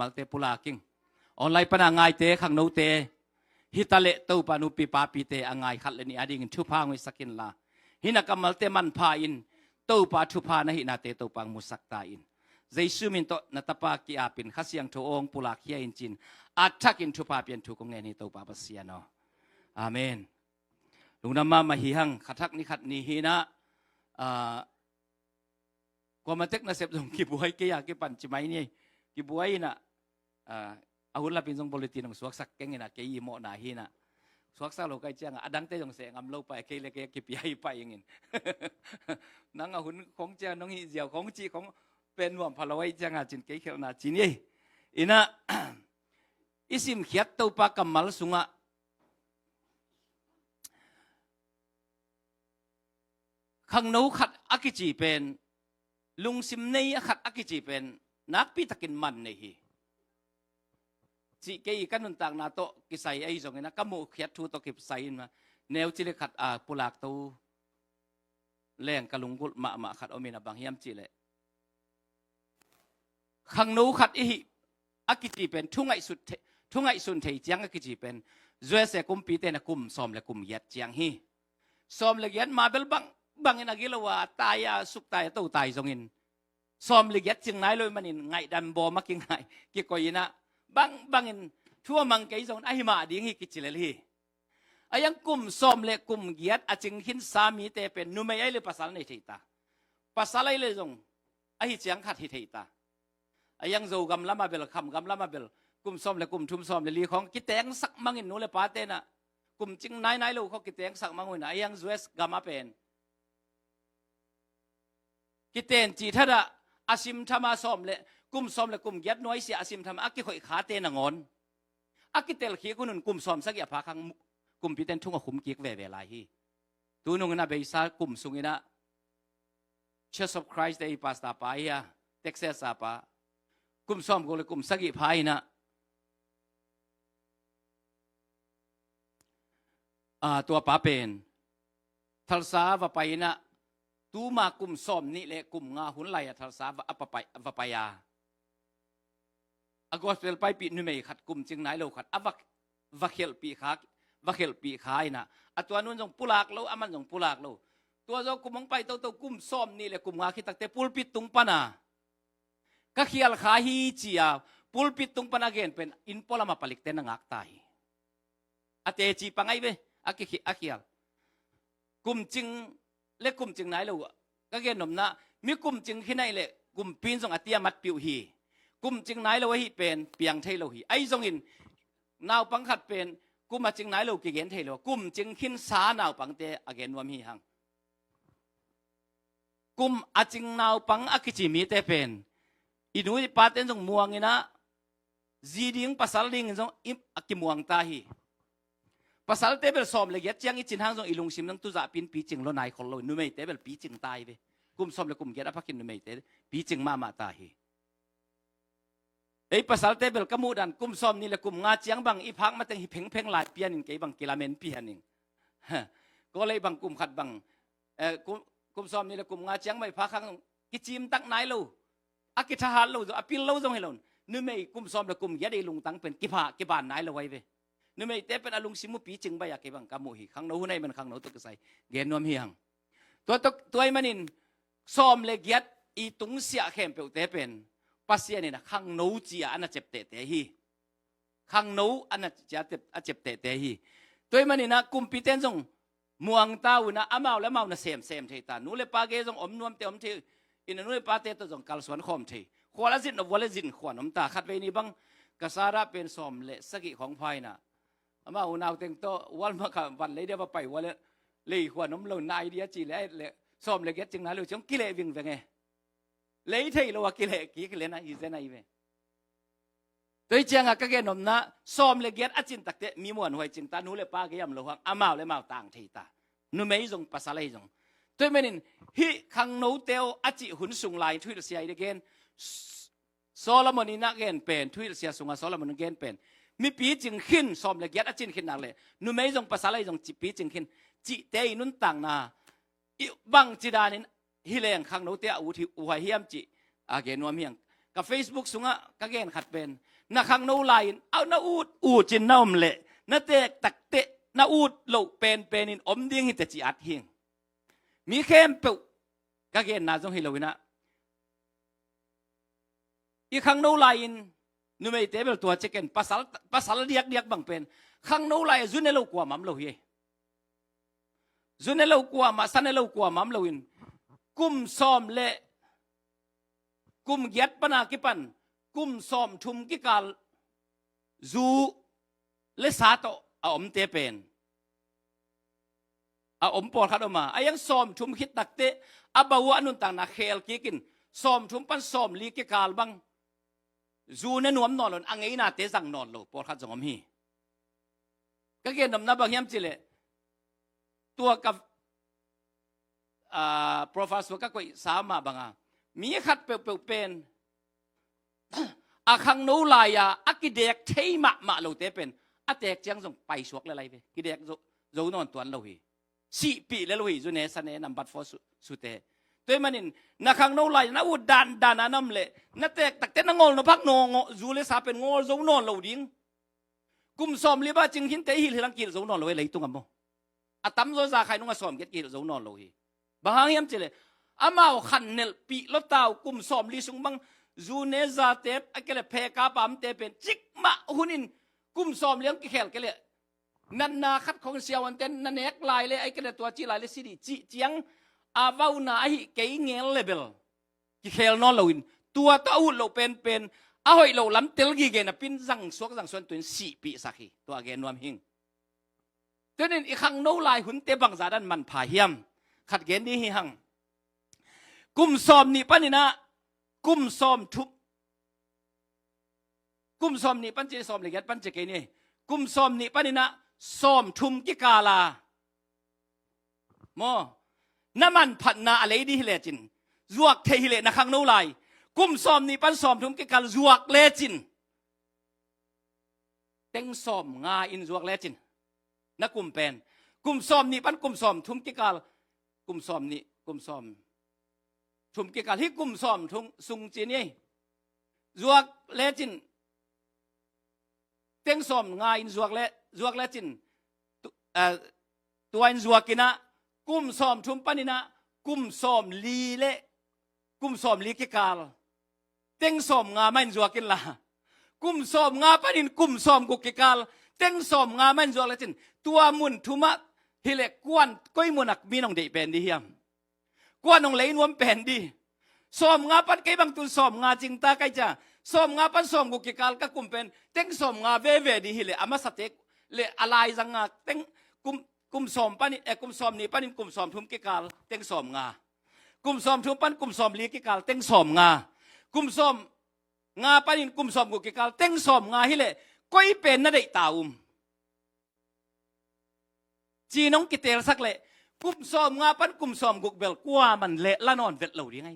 mal te pula king online pana ngai te khang no te hitale to panu pi pa pi te angai khat le ni ading thu pa ngoi sakin la hina kamal te man pha in to pa thu pa na hi na te to pang musak ta in jaisu min to na tapa ki apin khasiang tho ong pula khia in chin athak in thu pa pian thu kong ne ni to pa pasia no amen lungnama mahihang khathak ni khat ni hina kwa matek na sep jong ki buai ke ya ke pan chimai ni ki buai na ahun la pin jong politin ng suak sak keng ina ke i mo na hi na suak sa lo kai chang adang te jong se ngam lo pa ke le ke ki pi ai pa ingin nang ahun khong cha nong hi jiao khong chi khong pen wam phalawai chang a chin ke khel na chin ye ina isim khiat to pa kamal sunga khang no khat akichi pen lung sim nei khat akichi pen nak pi takin man nei hi chỉ cái căn nền tảng nào to cái sai ấy rồi nó cắm một khét thu to kịp sai mà nếu chỉ là khát pulak tu leng kalung gul ma khát ở miền Bắc hiếm chỉ lệ khang nấu khát ý akiti pen thu ngay sun thấy chiang akiti pen rồi sẽ cùng pi tên là cùng xóm là cùng yết chiang hi xóm là yết mà bel bang in agilawa taya suk taya tu tay rồi in xóm là yết chiang này rồi mà in ngay đàn bò mắc kinh ngay cái coi ina bangin thua mang cái dòng ai mà đi nghe cái chuyện này ayang kum som le kum giat aching hin sami te pen numai ai le pasal nei theita pasal ai le dòng ai chiang khat hi theita ayang zo gam lama bel kham gam lama bel kum som le kum thum som le li khong ki teng sak mangin nu le pa te na kum ching nai lo kho ki teng sak mangun ayang us gama pen ki ten chi thada asim thama som le kum som le kum giat noi si asim tham akki khoi kha te na ngon akki tel khi kunun kum som sak ya pha khang kum pi ten thunga khum kik ve lai hi tu nung na be sa kum sungina Church of Christ dei pasta pa ya Texas apa kum som go le kum sagi phai na tua pa pen thalsa va pai na tu ma kum som ni le kum nga hun lai thalsa va pa ya gospel pai pi nu mei khat kum ching nai lo khat avak vakhel pi khai na atwa nun jong pulak lo aman jong pulak lo tua jo kumong pai to kum som ni le kum nga khitak te pulpit tung pana ka khial kha hi chia pulpit tung pana gen pen in pola ma palik te na ngak tai ate chi pangai be akhial kum ching nai lo ka gen nom na mi kum ching khinai le kum pin jong atia mat piu hi kum ching nai lo hi pen piang thei lo hi ai zong in naw pang khat pen kum ching nai lo ki gen thei lo kum ching khin sa naw pang te again wam hi hang kum ching naw pang akichi mi te pen inui pa ten jong muang ina ziding pasal ding jong im akimuang ta hi pasal te bel som le get chiang i chin hang jong ilung sim nang tu za pin pi ching lo nai khol lo nu mei te bel pi ching tai ve kum som le kum get apakin nu mei te pi ching ma ta hi ei pasal tebel kamu dan kum som ni le kum nga chiang bang i phak ma teng hi pheng lai pian in ke bang kilamen pian in ko le bang kum khat bang kum som ni le kum nga chiang mai phak khang ki chim tak nai lo akitha hal lo apil lo jong helon nu mei kum som le kum ya de lung tang pen ki pha ki ban nai lo wai ve nu mei te pen alung simu pi ching ba ya ke bang kamu hi khang no hu nai man khang no to ka sai gen nom hi hang toy manin som le giat i tung sia khem pe te pen pasien ni na khang no chia ana chep te hi khang no ana chia chep te hi toy mani na competence jong muang ta una amao le mau na sem the ta nu le pa ge jong om nuam te om the in nu le pa te to jong kal swan khom the khwala jin of wala jin khwan om ta khat ve ni bang kasara pen som le sagi khong phai na ama unau teng to wal ma kha van le de ba pai wala le khwan om lo nai dia chi le som le get ching na lo chong ki le ving ve nge lấy thầy lo cái lệ kí cái lệ này gì này về, tôi chăng cái nôm na xóm lệ ghét achin tắc tệ mi muan hoài chinh ta nu lệ pa cái am lo hoang amao lệ mao tang thầy ta nu mấy dòng pasal dòng tôi mình hi khang nấu teo achi hun sung lai thui sia again Solomon ina again pen thui sia sunga Solomon again pen mi pi ching khin xóm lệ ghét achin khin na lệ nu mấy dòng pasal dòng chỉ pi ching khin chỉ tei nun tang na bang chỉ đanin hi leng khang no te u thi u hai hiam chi a ge nom hiang กับ Facebook สุงะกะเกนขัดเป็นนักขังโนไลน์เอานาอูดจินน้ำเละนาเตกตักเตะนาอูดโลเป็นอินอมดิ้งหิตจิอัดหิงมีเข้มเปกะเกนนาจงฮิโลวินะอีขังโนไลน์นูไม่เตะเบลตัวเจเกนภาษาเดียกบังเป็นขังโนไลน์จุนเนโลกว่ามัมโลเฮจุนเนโลกว่ามาสันเนโลกว่ามัมโลวินกุมซ้อมเละกุมเกียรปนากิปันกุมซ้อมชุมกิกาลจูเลสาโตอาอมเตเป็นอาอมปอดขัดออกมาอายังซ้อมชุมคิดตักเตอาบาวานุนต่างนักเคลกิกินซ้อมชุมปันซ้อมลีกิกาลบังจูเนนวมนอนหล่นอังเงินาเตสังนอนโลปอดขัดสงอมฮีก็เกี่ยนำนับบางยามจิเลตัวกับprofesor ก็คุยสามาบังอ่ะมีขัดเปลวเป็นอาคังโนลายาอักกิเด็กเทมะเราเตเป็นอาเด็กจังส่งไปสวกอะไรไปกิเด็กโจนอนตัวเราหีสี่ปีแล้วเราหีจุเนสเนนัมบัดฟอสุเตตัวมันนี่นักขังโนลายนักอุดดันนั่นเลยนักเด็กตักเต้นงอลนักพักนงจูเลสาเป็นงอลโจนอนเราดิ้งกุมซ้อมลีบ้าจึงหินเตหิลลังกิโจนอนเราไว้เลยตุ้งกันมั้งอาตั้มโจซาใครนุ่งซ้อมเก็ตกิโจนอนเราหีบางอย่างจิเลอามาขันเนลปีลตาวกุมซ้อมลีสุงบังจูเนซาเตปไอ้เกลเพกาปามเตเป็นจิกมาหุนินกุมซ้อมเลี้ยงกิเคลเกลนันนาคัดของเสียวันเต้นนันเอกลายเลยไอ้เกลตัวจีลายเลยสิดีจีเจียงอาวาวนาไอ้เกยเงลเลเบลกิเคลนอนเราอินตัวตาอุดเราเป็นเอาให้เราล้ำเตลกีเกนปินสั่งสวกสั่งส่วนตัวสี่ปีสักทีตัวเกนนวมหิงตัวนี้อีกครั้งโนลายหุ่นเตบังซาดันมันพาเฮียมขัดเกณฑ์นี้หิหังกุมซ้อมนี่ปะนี่นะกุมซ้อมทุบกุมซ้อมนี่ปันเจซ้อมเลยกันปันเจเกนี่กุมซ้อมนี่ปะนี่นะซ้อมทุมกิกาลาโมน้ำมันผัดนาอะไรดีฮิเลจินจวกเทฮิเลนักขังโนไลกุมซ้อมนี่ปันซ้อมทุมกิกาลจวกเลจินเต็งซ้อมงาอินจวกเลจินนักกุมเป็นกุมซ้อมนี่ปันกุมซ้อมทุมกิกาลกุมซ้อมนี่กุมซ้อมทุมกิกาลที่กุมซ้อมทุมซุงจีนี่จวกเลจินเต็งซ้อมงาอินจวกเลจินตัวอินจวกกินะกุมซ้อมทุมปานินะกุมซ้อมลีเลกุมซ้อมลีกิกาลเต็งซ้อมงาไม่อินจวกกินละกุมซ้อมงาปานินกุมซ้อมกุกิกาลเต็งซ้อมงาไม่อินจวกเลจินตัวมุนทุมะฮิเลกวนก้อยมุนักมีน้องเด็กเป็นดีเฮียมกวนน้องเลยนวมเป็นดีซ้อมงาปันไกบังตุนซ้อมงาจริงตาไกจ้าซ้อมงาปันซ้อมกุกิกาลก็กุมเป็นเต็งซ้อมงาเวดีฮิเลอามาสเต็กเลอะไรจังงาเต็งกุมซ้อมปันกุมซ้อมนี่ปันกุมซ้อมทุมกิกาลเต็งซ้อมงากุมซ้อมทุมปันกุมซ้อมลีกิกาลเต็งซ้อมงากุมซ้อมงาปันกุมซ้อมกุกิกาลเต็งซ้อมงาฮิเลก้อยเป็นนั่นเด็กตาจีน้องกิเตลสักเละกุมซ้อมงาปันกุมซ้อมกุกเบลกว่ามันเละละนอนเวทเหล่าดิ้งไง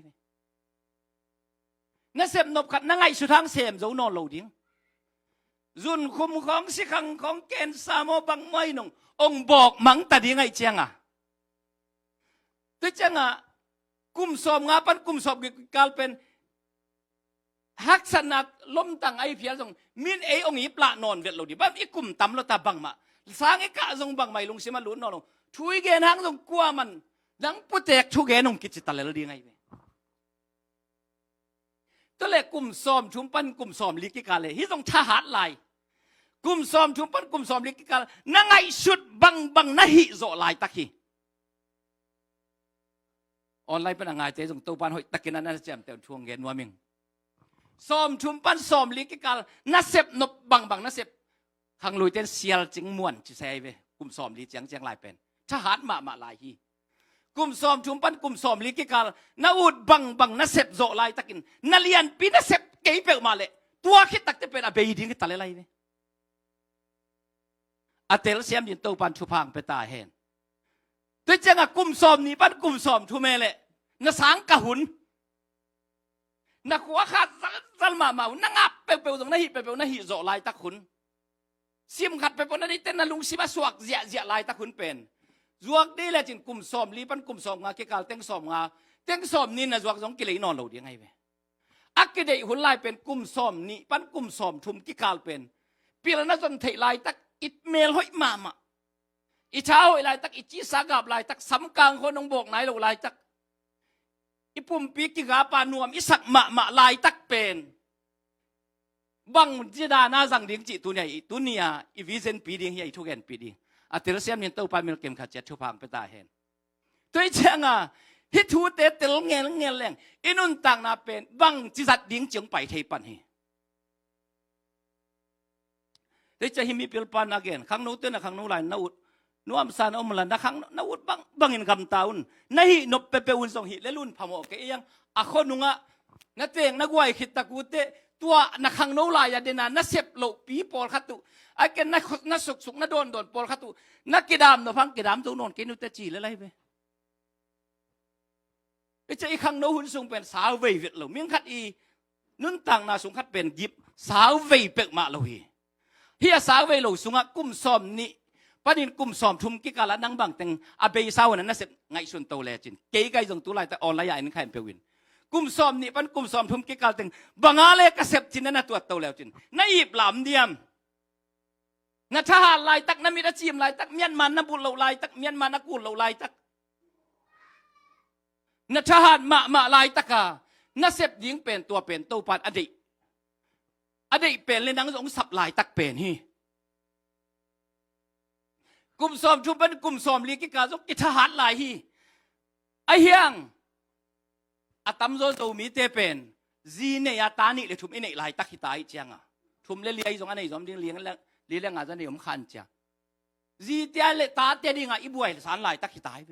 นั่นเสพนบขัดนั่งไงสุดทางเสมเจ้านอนเหล่าดิ้งจุนคุมของสิขังของเกณฑ์สามบังไม่นงองบอกมังแต่ดิ้งไงเจียงอ่ะตัวเจียงอ่ะกุมซ้อมงาปันกุมซ้อมกุกกาลเป็นฮักษณะล้มตั้งไอเพียรงมินเอองอีปลานอนเวทเหล่าดิ้งบ้านอีกุมตำแล้วตาบังมาสร้างไอ้กะทรงบังไม่ลงเสียมาลุ้นนอนลงช่วยเกณฑ์หางทรงกลัวมันดังปุตเตกช่วยเกณฑ์นงกิจตะเลรดีไงเว้ยตัวเล็กกลุ่มซ้อมชุมปันกลุ่มซ้อมลิกิกาเลยที่ต้องทหารลายกลุ่มซ้อมชุมปันกลุ่มซ้อมลิกิกานั่งไงสุดบังนะฮิโซลายตะกี้ออนไลน์เป็นอะไรเจ๊ส่งตัวปันหอยตะกี้นั้นน่าจะแจมแต่ช่วงเย็นว่ามิงซ้อมชุมปันซ้อมลิกิกาน่าเสพนบบังน่าเสพทางลุยเต้นเซียลจิงม่วนจิเซเวกุมซ้อมลีเจียงลายเป็นทหารมาลายฮีกุมซ้อมชุมปันกุมซ้อมลีกิกาลนาอูดบังนาเซบโซลายตะกินนาเลียนปีนาเซบเกยเปลมาเลยตัวคิดตักจะเป็นอาเบยดิ้งตะเลไลเวอาเตลเซียมยินโตปันชุพังเปตาเห็นตัวเจ้ากุมซ้อมนี่ปันกุมซ้อมทุเมเลนาสังกะหุนนักหัวขาดซัลมานังอับเปลตรงนั้นนาฮิโซลายตะขุนเสียมขัดไปปนนั้นเต้นนั่นลุงสิบสวกเจียลายตะขุนเป็นจวกดีเลยจินกุมซ้อมลีปันกุมซ้อมงาเกกาลเต็งซ้อมงาเต็งซ้อมนี่นะจวกสองกิเลนอนเราดีไงเว้ย อักเดยหุ่นลายเป็นกุมซอมนี่ปันกุมซอมทุมกิกาลเป็นปีละนัจนเทลายตักอิดเมลหอยมาอีเช้าไอลายตักอิจีสากาบลายตักสำกลางคนนองบอกไหนเราลายตักอีปุ่มปีกิกาปานวมอีสักมาลายตักเป็นบังจีดานาจังดิ้งจิตุเนี่ยอีวิเซนปีดิ้งเฮียอีทุกแกนปีดิ้งอาทิตย์เสียมยันเต้าปามิลเกมขัดเจ็ดชั่วพังไปตาเห็นตัวเจ้าฮิทูเตเตลเงลแรงอินุนต่างนาเป็นบังจิจัดดิ้งจึงไปเทปันเฮแต่จะหิมีเปลปานาเกนขังนู้นเต้นขังนู้นลายนู้นนัวมสานอมลันนะขังนู้นบังอินคำตาอุนนั่นนบเปเปอุนส่งหิเลลุนพามโอเกยังอะคนนุงะนั่นเองนักวัยขิดตะกูเตตัวนักขังนู้นลายเดนานักเสพโลปีปอลขัตุไอ้เกนนักสุกนักโดนปอลขัตุนักกิดามนักพังกิดามตัวนนกินุเตจีอะไรไปจะอีขังนู้นส่งเป็นสาวเวย์เราเมียงขัดอีนุ่นต่างนาส่งขัดเป็นยิบสาวเวย์เป็กมาเราเฮียสาวเวย์เราส่งกุ้มซ้อมนี่ประเด็นกุ้มซ้อมทุ่มกิกาละนังบังแต่งอาเบย์สาวนั้นน่ะเสร็จไงส่วนโตแลจินเก๋ไก่ส่งตัวลายแต่ออนไลน์ใหญ่นั่นใครเป็นวินกุ้มซ้อมนี่ปันกุ้มซ้อมทุ่มกิกาละแต่งบังอาเลกเสพจินนั่นน่ะตัวโตแล้วจินนายบหลามเดียมนัทหารลายตักน้ำมีอาชีพลายตักเมียนมันน้ำบุญเราลายตักเมียนมันนักกุลเราลายตักนัทหารมาลายตักนักเสพยิงเป็นตัวเป็นโตปันอดีเป็นเลยนังสงสับลายตักเป็นฮีกลุ่มสอมชุบเป็นกลุ่มสอมลีกิกาสกิทหารลายฮีไอเฮียงอาตมโซตูมีเตเป็นจีเนียตานี่เลยทุมไอเนลายตักฮิตายเจียงทุมเลี้ยงอันไหนสมดิ้งเลี้ยงอาจจะเนี่ยผมขันเจียจีเตียเลตาเตียดิ้งอีบวยสารลายตักฮิตายไป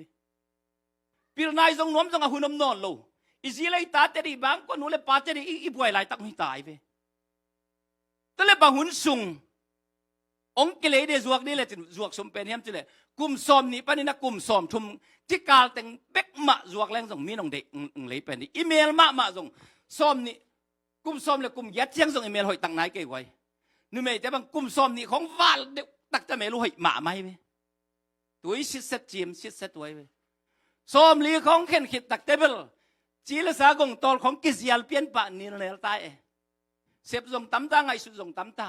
ปีนายทรงน้อมทรงหุ่นน้ำนอนโลอีจีเลยตาเตียดิ้งบางคนนู้นเลยปาเตียดิ้งอีบวยลายตักฮิตายไปแต่เลยบางหุ่นสูงองค์เกลียดจวกนี่แหละจวกสมเป็นเฮียมจิเลยกลุ่มสอมนี่ปะนี่นะกลุ่มสอมทุมที่กาลแต่งเบ็กมะจวกแรงส่งมีน้องเด็กเลยเป็นนี่อีเมลมาส่งสอมนี่กลุ่มสอมเลยกลุ่มยัดเชียงส่งอีเมลหอยตังไหนเกี่ยวไว้นึกไหมแต่บางกลุ่มสอมนี่ของวาลเด็กตักจะไม่รู้หอยหมาไหมไปตัวอีชิดเซตจีมชิดเซตไว้ไปสอมลีของเข็นขิดตักเตเบิลจีละสากงตอลของกิสยาลเปลี่ยนปะนี่เลยตายเสพส่งตั้มตาไงสุดส่งตั้มตา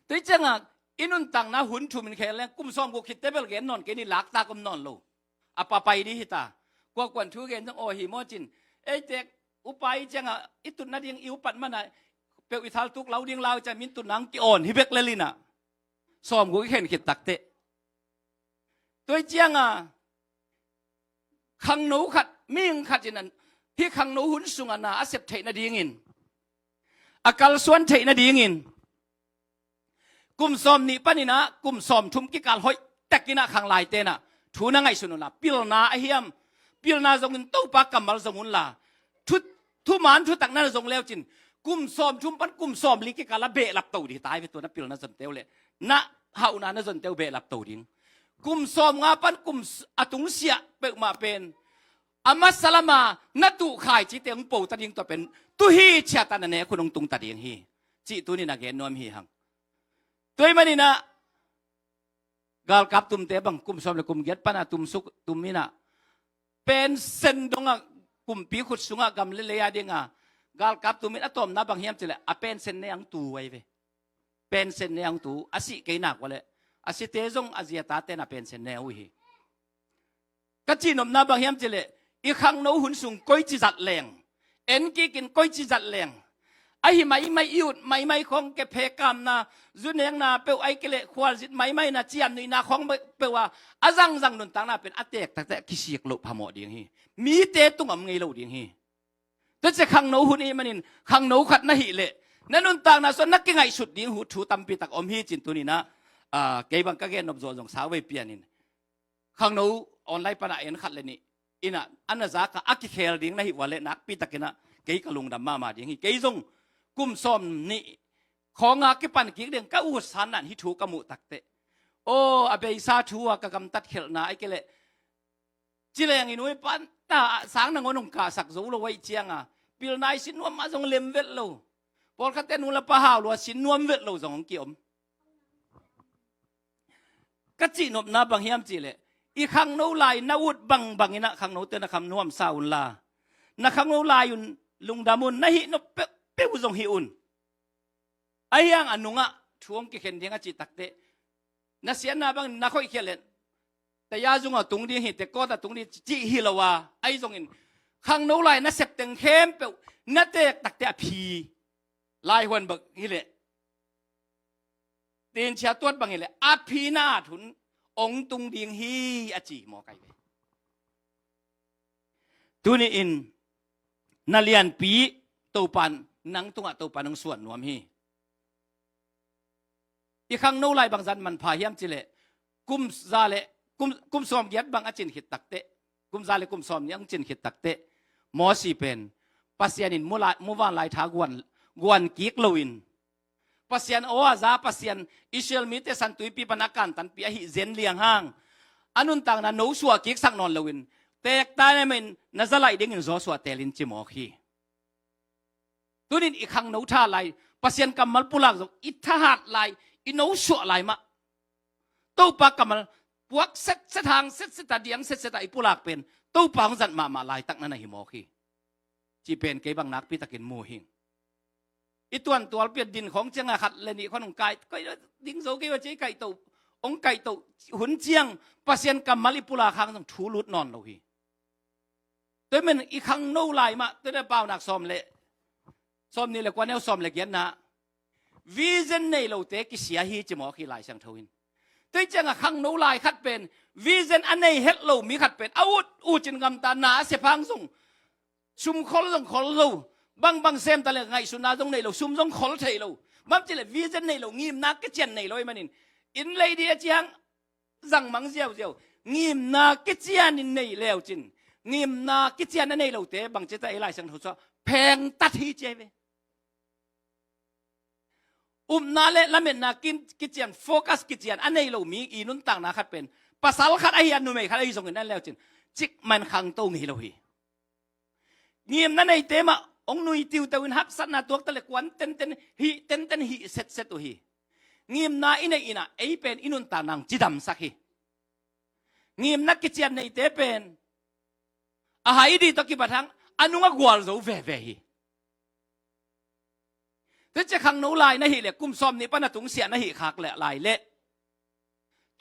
ตัวจังอ่ะอินุนตังนะหุ่นชุมินแค่แล้วกุมซ้อมกูคิดเตเบิลเกนนอนเกนี่หลักตากุมนอนโลอะปะไปดิฮิตากว่ากวนทูเกนต้องโอหิโมจินเอ้เจ๊กอุปายจังอ่ะอิตุนนาเดียงอิวปัดมันไหนเปียวอิทาลตุกเราเดียงเราจะมินตุนังกิอ่อนฮิเบกเลลินะซ้อมกูเห็นคิดตักเตตัวจังอ่ะขังหนูขัดมิ่งขัดจินันที่ขังหนูหุ่นสุงอนาอาเสพเทนาดีงินอากาลส่วนเทนาดีงินกุมซอมนี่ปะนี่นะกุมซอมทุมกิการหอยแต่กินะขังลายเตนะทูนังไงสุนุละปิลนาไอเฮียมปิลนาทรงเงินตู้ปากกำมัลสมุนละทุมันทุตักนั่นทรงแล้วจินกุมซอมทุมปันกุมซอมลิกิการละเบะหลับตัวดีตายไปตัวนั้นปิลนาสนเตวเลยนะฮาอุนานะสนเตวเบะหลับตัวดิ้งกุมซอมงาปันกุมอตุงเสียเปกมาเป็นอามัสลามานัตุขายจีเตียงปูตัดยิงตัวเป็นตุฮีเชียตันเนี่ยคุณองตุงตัดยิงฮีจีตัวนี้นักเกนนวมฮีหังตัวมันนี่นะกาลกับตุมเตบังกุมสมเลยกุมเกียรปนะตุมสุกตุมมินะเป็นเส้นดงกุมปีขุดสุงกำเลียดิ้งกาลกับตุมมินะตอมนับบังเฮียมจิเลยเป็นเส้นในอังตูไว้เวเป็นเส้นในอังตูอาศิเกนักวะเลยอาศิเตจงอาเซียตาเตนะเป็นเส้นในอุยก็จีนมนับบังเฮียมจิเลยอีกครั้งโน้หุ่นสูงก้อยจีจัดแรงเอ็นกี้กินก้อยจีจัดแรงไอ้ไม่ยุดไม่ของแกเพกามนะจุนเองนะเปลวไอ้เกลควาลจิตไม่นะเจียมนี่นะของเปลว่าอาจังนุนตังนะเป็นอัตเตกแต่กิเสียกโลพามอดียงฮีมีเตตุงอำไงโลดียงฮีแต่จะขังโน้หุ่นนี้มันนินขังโน้ขัดนะฮิเละนั่นนุนตังนะส่วนนักเก่งไงสุดดิ้งหูถูตำปีตักอมฮีจินตัวนี้นะเกย์บังก็แกนบโจงสาวเวเปียนินขังโน้ออนไลน์ปนะเอ็นขัดเลยนี่อินะอันนั้นจากอักขิเคลดิ้งนะฮิวาเลนักปีตักนะเกย์กะลุงดำมาดิ้งฮีเกย์จงกุมซอมนี่ของอากิปันกิเดียงก็อุศานันฮิถูกมุตักเตโอ้อเบยซาทัวกะกำตัดเขลนาไอเกเลจิเลงอินุยปันตาสางนังอนงกาสักโซโลไว้เจียงปิลนายสินวมมาจงเลมเวทโลพอลคัตเตนุลปะฮาวลัวสินวมเวทโลจงกิอมกะจินบนาบังเฮียมจิเล อีขังโนลายนาวุดบังบังอินะขังโนเตนะคำนวมซาอุนลานะขังโนลายุนลุงดามุนนะฮินเปอุซงฮิอุนไอ้ยังอันนุงะช่วงกิเข็นเดียงจิตตักเตนะเสียนาบังนะค่อยเขียนเล่นแต่ยาจุงอ่ะตรงนี้เห็นแต่ก็แต่ตรงนี้จีฮิลาวาไอ้ตรงอินขังโนลายนะเสพตึงเข้มเปนะเตตักเตอพีลายหวนบักฮิเลเตียนเชียตัวบังฮิเลอพีนาทุนองตุงดิงฮีอจีหมอไก่เวตุนี่อินนาเลียนปีตัวปันนังตุงะตัวปันนังส่วนนวมฮีอีขังโนไลบางจันมันพาเฮียมจิเลกุมซาเลกุมซอมเกียดบางอจินขิดตักเตกุมซาเลกุมซอมยังจินขิดตักเตหมอสีเป็นปัสยานินมุวานลายทากวนกิกโลวินปัสยันโออาซาปัสยันอิสราเอลมีเตสันตุยปีปนักกันตันปีอหิเซนเลียงห้างอันนุนต่างนั้นโนชัวกิกสักนอนเลวินเตกตาเนี่ยมันน่าจะไล่ดิ่งโซสัวเตลินจิมอคีตัวนี้อีกครั้งโนท่าไล่ปัสยันกำมัลปุลักอิทหารไล่อินโนชัวไล่มาตู้ปากกำมัลพวกเซตทางเซตตาเดียงเซตตาอิปุลักเป็นตู้ปากของสันมาไล่ตักนั้นหิมอคีจีเป็นเก็บังนักพิตากินมูหิงอีตัวเปลี่ยนดินของเจียงขัดเลยนี่คนองไก่ก็ดิ้งโซกี้ว่าเจ๊ไก่ตัวองไก่ตัวหุ่นเจียงปัสยันกำมาลิปุลาคังต้องถูลุดนอนเราฮีตัวมันอีกครั้งโน่ไลมาตัวได้เปล่าหนักซ้อมเลยซ้อมนี่แหละกว่าแนวซ้อมเลยเกียนนะวิเซนในเราเตะกิเสียฮีจะหมอขี้ลายช่างทวินตัวเจียงครั้งโน่ไลขัดเป็นวิเซนอันในเฮลโลมีขัดเป็นอาวุธอูจินกำตาหนาเสียพังส่งชุมคนลงคนเราบางเซมตะเลไงสุนาตรงในเราซุ่มตรงขอลเทเรามั่งจะเลยวิจันในเรางีมนักก็เจนในเราไอ้มันนินอินเลยเดียจียงสั่งมังเจียวงีมนักก็เจนในแล้วจินงีมนักก็เจนในเราเตะบางเจตไอ้ลายสังทุสแพงตัดที่เจเวนาเลละเมนนักกิจยนโฟกัสกิจยนอันในเรามีอีนุนต่างนักขัดเป็นภาษาขัดไอ้ยันนุ่มไอ้ขัดไอ้ส่งกันนั่นแล้วจินจิกมันขังโตงีเราฮีงีมนั่นในเตะมาองนุยติวตะวินฮักสันนาตัวตะเล็กวันเต้นฮีเสร็จตัวฮีงีมนาอินอินะไอเป็นอินุนตานังจิดำสักฮีงีมนักกิจยนในเตเป็นอาหายดีตะกี้บัทังอนุงกวาลโซเวฮีแต่จะขังโนลายนะฮีเล็กกุมซ้อมนี่ปนตุงเสียนะฮีขากแหละลายเละ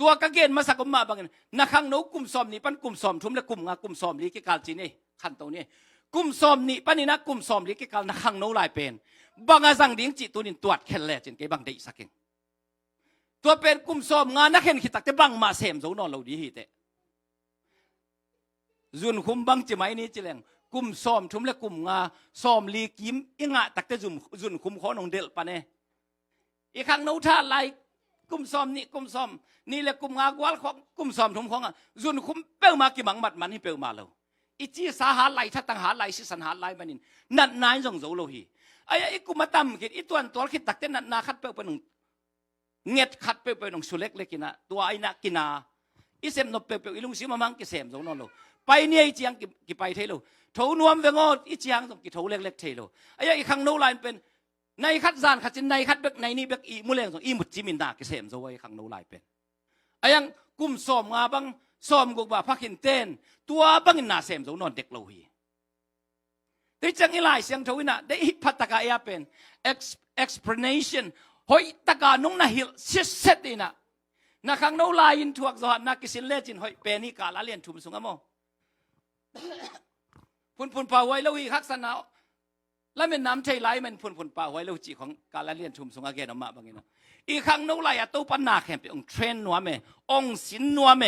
ตัวกางเกณฑ์มาสักกุมมาบางนักขังโนกุมซ้อมนี่ปันกุมซ้อมทุ่มและกุมงากุมซ้อมลีกิกาลจีนี่ขันตัวนี้กุมซอมนี่ปนินักกุมซอมลิกิกาลนักขังโนลายเป็นบางอาจังดิ้งจิตัวนินตรวจแค่แหล่จินเก็บังได้สักเองตัวเป็นกุมซอมงานนักเห็นขิดตักแต่บังมาเสมโซนอนเราดีฮิเตจุนคุมบังจิไหมนี้จิแรงกุมซอมทุ่มและกุมงาซอมลีกิมอิงะตักแต่จุนคุมขอนองเดลปะเนี่ยอีกครั้งโนท่าไลกุมซอมนี่กุมซอมนี่แหละกุมงากวาลของกุมซอมทุ่มของจุนคุมเป้ามากี่มังมัดมันให้เป้ามาเราอีจีสาหาไหลถ้าตั้งหาไหลสิสันหาไหลมันนินนั่นนายส่งโจโลฮีไอ้กูมาตั้มคิดอีตัวคิดตักเต้นนั่นนาคัดเปไปหนุ่งเงียดคัดเปไปหนุ่งสุเล็กเล็กกินะตัวไอ้นักกินาอีเสมนบเปอีลุงซิมามังกิเสมโจนอนโลไปเนี่ยอีจียงกิไปเทโลโถนวมเวงออีจียงส่งกิโถเล็กเล็กเทโลไอ้อีขังโนไลน์เป็นในคัดจานคัดจินในคัดเบกในนี่เบกอีมุเลงส่งอีมุดจิมินดากิเสมโจไอ้ขังโนไลน์เป็นไอ้ยังกุมซ้อมงาบังซ้อมกูว่าพักหินเต้นตัวบังอินนาเสมโจนอนเด็กโลฮีแต่จังอีไลเสียงทวินะได้พัตตะกายเป็น explanation หอยตะกานุ่งน่ะฮิลเสร็จดีนะนักขังโนลายินทวกสหัสนักกิสินเลจินหอยเป็นนี่กาลาเลียนทุ่มสุงามอพุ่นป่าไว้แล้วอีฮักษณะแล้วมันน้ำใจไหลมันพุ่นป่าไว้แล้วจีของกาลาเลียนทุ่มสุงอาเกนออกมาบางอย่างอีขังโนลายอะตู้ปันนาแข่งเป็นองเทรนนัวเมองสินนัวเม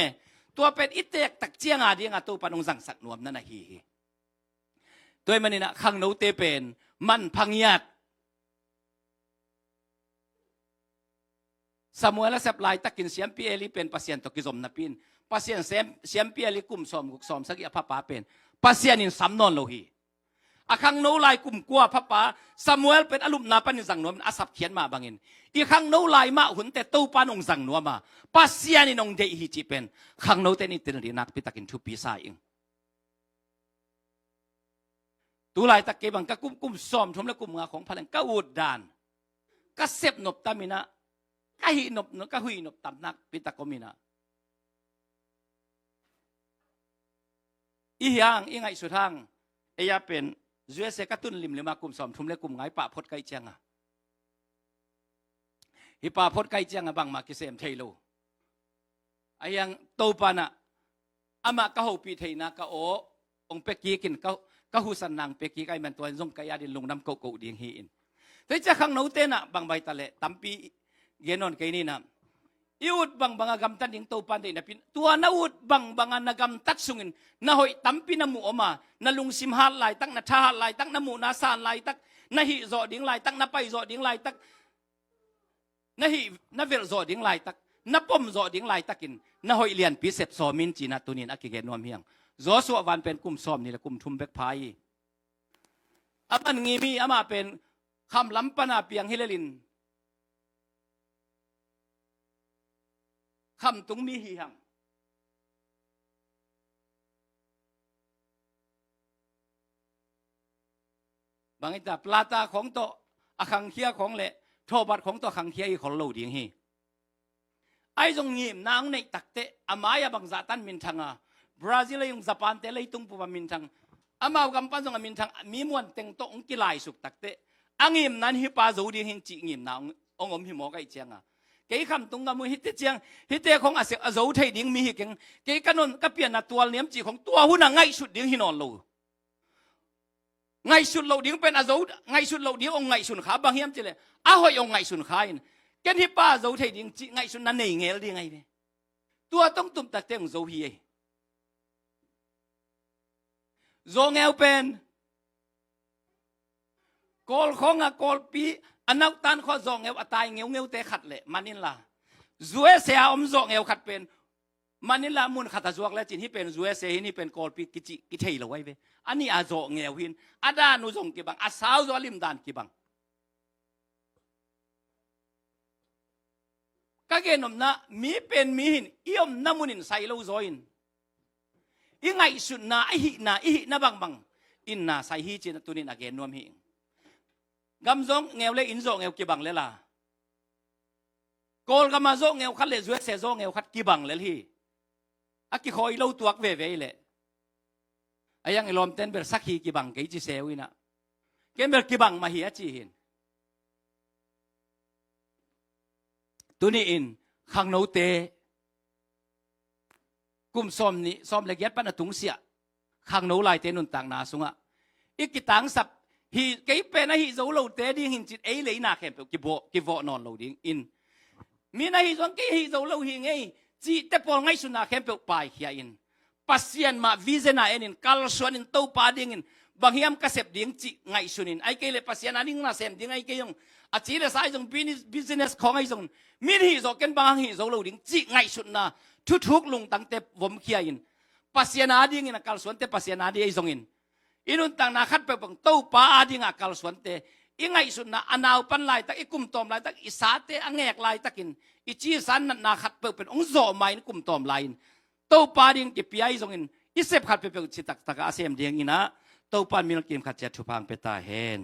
ตัวเป็นอิเตกตักเจียงอาดีงาตู้ปันองสังสักนวมนั่นนะฮีตัวมันนี่นะขังโนเตเป็นมันพังยัดสมัยละเสพลายตะกินเสียมปีเอลีเป็นปัสยานตกิจมนับปินปัสยานเสียมปีเอลีกุมสอมกุสอมสักยาพระป้าเป็นปัสยานินสำนวนโลหีอาขังโนลายกุมกัวพระป้าสมัยเป็นอารมณ์นาปันสังนวมอาศัพเขียนมาบางอินอีขังโนลายมาหุ่นแต่ตู้ปานองสังนวมมาปัสยานินองเดอิจิเป็นขังโนเตนิตินรีนักพิตากินทุปีสายอิงตัวลายตะเกียบังก็กุมซ้อมทมและกุมงาของพลังก็อุดดานก็เสพนบตามินะก็หินบก็หุยนบตำนักปิตากมินะ อีหยังอีไงสุดทางเอียเป็นเจ้าเสกตุนลิมหรือมากุมสอมทุ่มเล็กกุมไงป่าพดไกเจียงอ่ะฮิป่าพดไกเจียงอ่ะบางมากิเซมเทโลไอยังโตปานะอามาก็หูปีเทนะก็โอองเป็กกี้กินก็หูสันนังเป็กกี้ไอมันตัวจงกายาดินลงน้ำโกโกดิงฮีอินแต่จะขังโนเตนะบางใบตะเลตั้มปีเยนอนไกนี่นะอิวดบางกำตันยิงโตปันเดนะพินตัวนาอุดบางนากำตัดสุงินนาหอยตั้มปีนามูออกมานาลุงซิมฮาลายตั้งนาชาลายตั้งนามูนาซานลายตั้งนาฮิโซดิ้งลายตั้งนาไปโซดิ้งลายตั้งนาฮินาเวลโซดิ้งลายตั้งนาปมโซดิ้งลายตั้งกินนาหอยเลียนพิเศษโซมินจีนาตุนินอักเกนวมเฮียงโซสววันเป็นกุมซอมนี่แหละกุมทุมเบกพายอามันงีมีอามาเป็นคำล้ำปนาเปียงฮิเลลินคำตุงมีหีหังบางทีปลาตาของโตอคังเคียของเละโทบัดของโตคังเคียของโลดิงฮีไอ้จงงีมนางในตักเตะอามายาบางซาตันมินทังอ่ะบราซิลยังญี่ปุ่นเตะเลยตุงปูบามินทังอามากำปั้นจงมินทังมีมวนเต็งโตองกิลายสุกตักเตะอังงีมนั้นฮิปาจูดิงจิงีมนางองอมฮิโมกไอเจียงอ่ะเกี่ยคำตรงกับมือฮิตเจียงฮิตเตของอาเซียอาจูไทยดิ้งมีฮิกังเกี่ยกันนนก็เปลี่ยนนัตัวเลี้ยมจีของตัวหุ่นง่ายสุดดิ้งฮินอนโลง่ายสุดโลดิ้งเป็นอาจูง่ายสุดโลดิ้งองง่ายสุดขาบางเฮียมจีเลยอาหอยองง่ายสุดขาอินแกนฮิปาจูไทยดิ้งจีง่ายสุดนั่นเองเงี้ยดิ้งไงเนี่ยตัวต้องตุ่มตักเตงจูฮีโจเงลเป็นกอลของอะกอลปีอันนักตันข้อโจเงลตายเงลเตะขัดเลยมันนี่ล่ะจัวเสียอมโจเงลขัดเป็นมันนี่ล่ะมุนขัดจวกแล้วจินที่เป็นจัวเสียนี่เป็นกอลปีกิเทยละไว้เว้อันนี้อาโจเงลหินอาดานุจงกิบังอาสาวจวลิมดานกิบังก็เกณฑ์นะมีเป็นมีหินเอี่ยมน้ำมุนินใส่เราโจอินยังไงสุดนะไอหินะบางอินนะใส่ฮีจีนตุนินอเกนนวมหิงกำจงเงวเลยอินโจเงวกี่บังเลยล่ะโกลกำมาโจเงวขัดเลยช่วยเสโจเงวขัดกี่บังเลยที่อักกี่คอยเล่าตัวเว่เลยไอ้ยังไอ้ลมเต้นเบอร์สักฮีกี่บังกี่จีเซวินะเกมเบอร์กี่บังมาเฮียจีหินตุนิอินขังโนเตกุมซ้อมนี้ซ้อมละเอียดปันตุงเสียขังโนลายเตนุนต่างนาสุงะอีกกี่ต่างสับฮีเกี่ยเป็นฮีโจโลเตดิ้งหินจิตเอเลยนาเข้มเปกี่โวนอนโลดิ้งอินมีนาฮีจงกี่ฮีโจโลหิงไงจีเตปอลไงสุนาเข้มเปไปเฮียอินปัสยันมาวิเซนาเอนินคัลสวนินโตปาดิ้งอินบางเฮียมกษบดิ้งจีไงสุนินไอเกี่ยเลยปัสยันอันดิ้งนาเซมดิ้งไอเกี่ยงอาจีเลสไอจงบิสเนสของไอจงมีฮีโจกันบางฮีโจโลดิ้งจีไงสุนาทุกลุงตั้งแต่ผมเขียนปัสยานาดิ้งอินคัลสวนเตปัสยานาดิ้งไอจงอินอินุนต่างนาคัดไปบังโตปาดิ้งอักลสวนเตอิงไงสุดนะอนาวปันลายตักอิกุมตอมลายตักอิสาเตอังแงกลายตักินอิจีสันนาคัดไปเป็นองค์โซไม่กุมตอมลายโตปาดิ้งกิปีไอจงอินอิเซฟขัดไปเป็นจิตตักอาเซียมดิ้งอินะโตปามีนกิมขัดเจ็ดทุพังเปตาเฮน